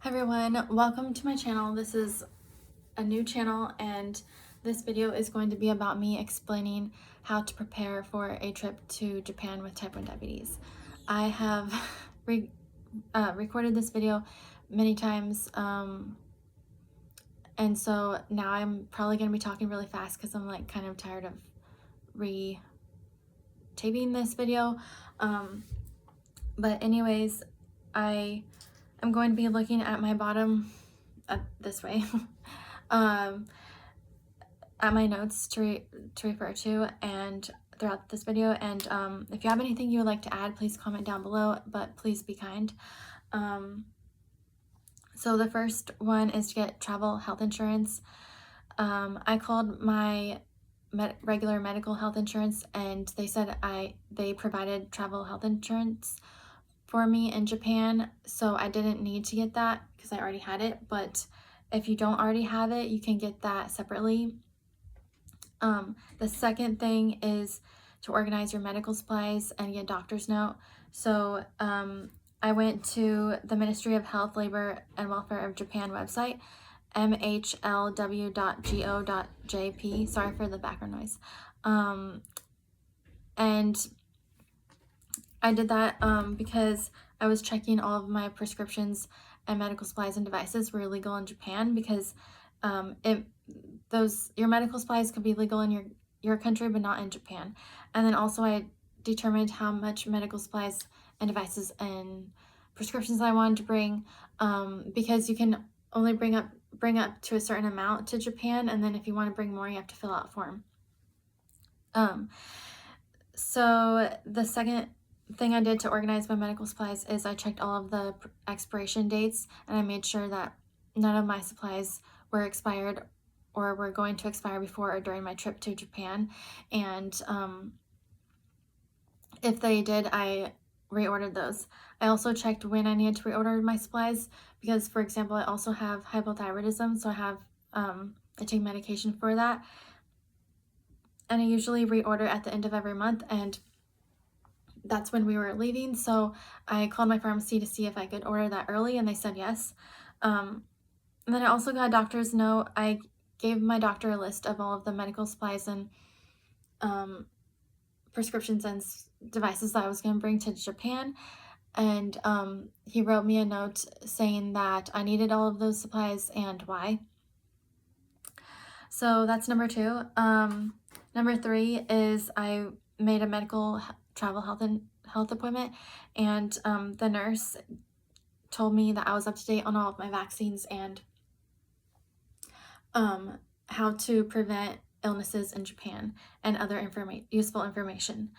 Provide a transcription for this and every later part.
Hi everyone, welcome to my channel. This is a new channel and this video is going to be about me explaining how to prepare for a trip to Japan with type 1 diabetes. I have recorded this video many times and so now I'm probably going to be talking really fast because I'm like kind of tired of re-taping this video. But anyways, I am going to be looking at my bottom this way at my notes to refer to and throughout this video, and if you have anything you would like to add, please comment down below, but please be kind. So the first one is to get travel health insurance. I called my regular medical health insurance and they said they provided travel health insurance for me in Japan, so I didn't need to get that because I already had it. But if you don't already have it, you can get that separately. The second thing is to organize your medical supplies and get a doctor's note. So I went to the Ministry of Health, Labor, and Welfare of Japan website, mhlw.go.jp. Sorry for the background noise. And I did that because I was checking all of my prescriptions and medical supplies and devices were legal in Japan, because your medical supplies could be legal in your country but not in Japan. And then also I determined how much medical supplies and devices and prescriptions I wanted to bring, because you can only bring up to a certain amount to Japan, and then if you want to bring more you have to fill out a form. So the second thing I did to organize my medical supplies is I checked all of the expiration dates, and I made sure that none of my supplies were expired or were going to expire before or during my trip to Japan. And if they did, I reordered those. I also checked when I needed to reorder my supplies because, for example, I also have hypothyroidism, so I take medication for that. And I usually reorder at the end of every month, and that's when we were leaving. So I called my pharmacy to see if I could order that early, and they said yes. And then I also got a doctor's note. I gave my doctor a list of all of the medical supplies and prescriptions and devices that I was going to bring to Japan. And he wrote me a note saying that I needed all of those supplies and why. So that's number 2. Number 3 is I made a medical travel health appointment, and the nurse told me that I was up to date on all of my vaccines and how to prevent illnesses in Japan and other useful information.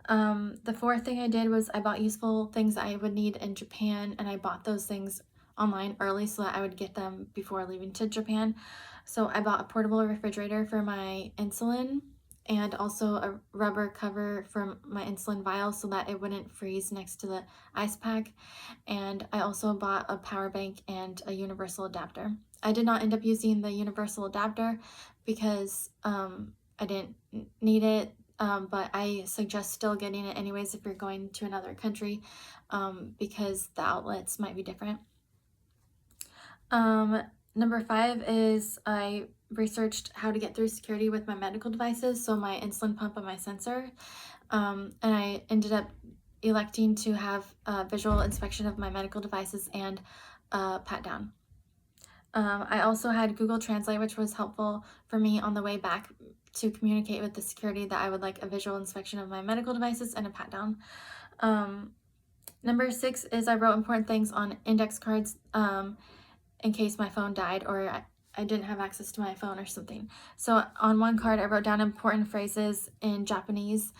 The fourth thing I did was I bought useful things I would need in Japan, and I bought those things online early so that I would get them before leaving to Japan. So I bought a portable refrigerator for my insulin, and also a rubber cover for my insulin vial so that it wouldn't freeze next to the ice pack. And I also bought a power bank and a universal adapter. I did not end up using the universal adapter because I didn't need it, but I suggest still getting it anyways if you're going to another country, because the outlets might be different. Number 5 is I researched how to get through security with my medical devices, so my insulin pump and my sensor, and I ended up electing to have a visual inspection of my medical devices and pat down. I also had Google Translate, which was helpful for me on the way back to communicate with the security that I would like a visual inspection of my medical devices and a pat down. Number 6 is I wrote important things on index cards in case my phone died or I didn't have access to my phone or something. So on one card I wrote down important phrases in Japanese,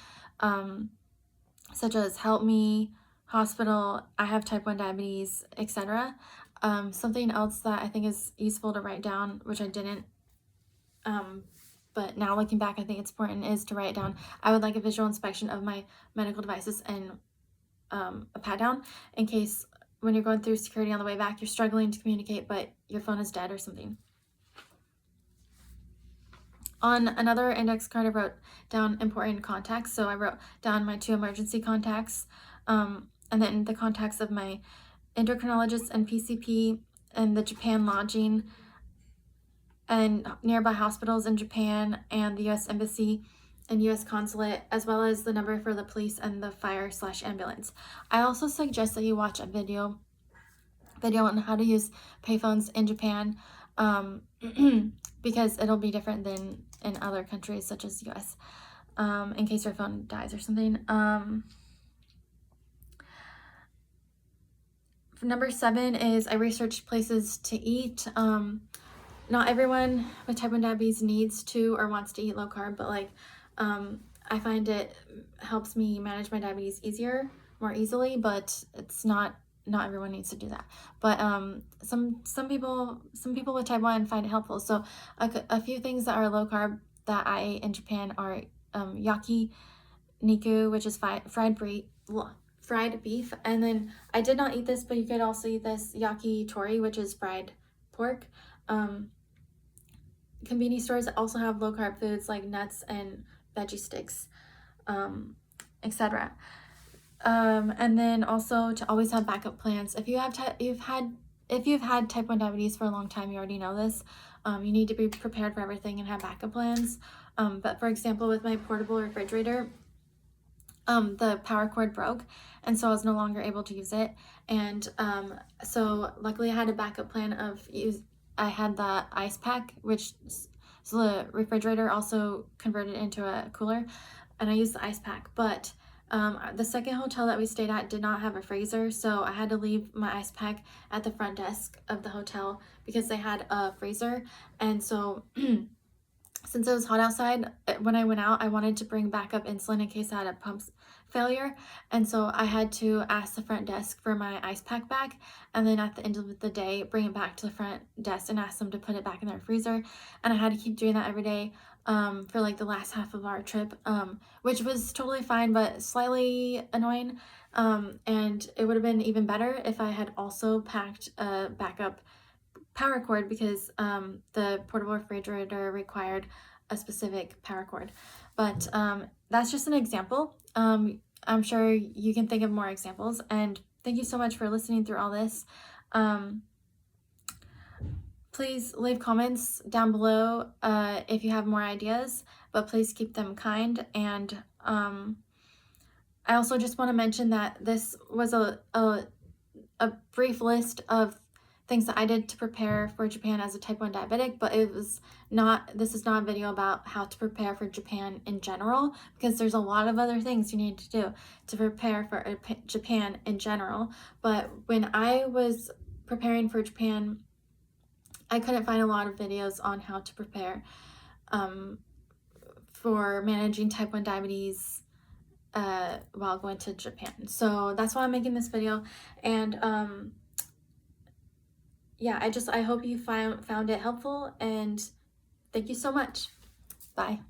such as help me, hospital, I have type 1 diabetes, etc. Something else that I think is useful to write down, which I didn't, but now looking back I think it's important, is to write down I would like a visual inspection of my medical devices and a pat down in case when you're going through security on the way back you're struggling to communicate but your phone is dead or something. On another index card I wrote down important contacts, so I wrote down my 2 emergency contacts, and then the contacts of my endocrinologist and PCP, and the Japan lodging and nearby hospitals in Japan and the U.S. Embassy and U.S. Consulate, as well as the number for the police and the fire/ambulance. I also suggest that you watch a video on how to use payphones in Japan, because it'll be different than in other countries such as the US, in case your phone dies or something. Number 7 is I researched places to eat. Not everyone with type 1 diabetes needs to or wants to eat low carb, but like I find it helps me manage my diabetes more easily, but it's not everyone needs to do that. But some people with type 1 find it helpful. So a few things that are low carb that I ate in Japan are yaki niku, which is fried beef, and then I did not eat this, but you could also eat this yakitori, which is fried pork. Convenience stores also have low carb foods like nuts and veggie sticks, etc. And then also to always have backup plans. If you've had type 1 diabetes for a long time, you already know this. You need to be prepared for everything and have backup plans. But for example, with my portable refrigerator, the power cord broke, and so I was no longer able to use it. And so luckily I had a backup plan I had the ice pack, so the refrigerator also converted into a cooler, and I used the ice pack. But the second hotel that we stayed at did not have a freezer, so I had to leave my ice pack at the front desk of the hotel because they had a freezer. And so since it was hot outside, when I went out, I wanted to bring backup insulin in case I had a pump failure. And so I had to ask the front desk for my ice pack back. And then at the end of the day, bring it back to the front desk and ask them to put it back in their freezer. And I had to keep doing that every day for like the last half of our trip, which was totally fine, but slightly annoying. And it would have been even better if I had also packed a backup power cord, because the portable refrigerator required a specific power cord. But that's just an example. I'm sure you can think of more examples, and thank you so much for listening through all this. Please leave comments down below if you have more ideas, but please keep them kind. And I also just want to mention that this was a brief list of things that I did to prepare for Japan as a type 1 diabetic, but this is not a video about how to prepare for Japan in general, because there's a lot of other things you need to do to prepare for Japan in general. But when I was preparing for Japan, I couldn't find a lot of videos on how to prepare for managing type 1 diabetes while going to Japan. So that's why I'm making this video. And yeah, I hope you found it helpful, and thank you so much. Bye.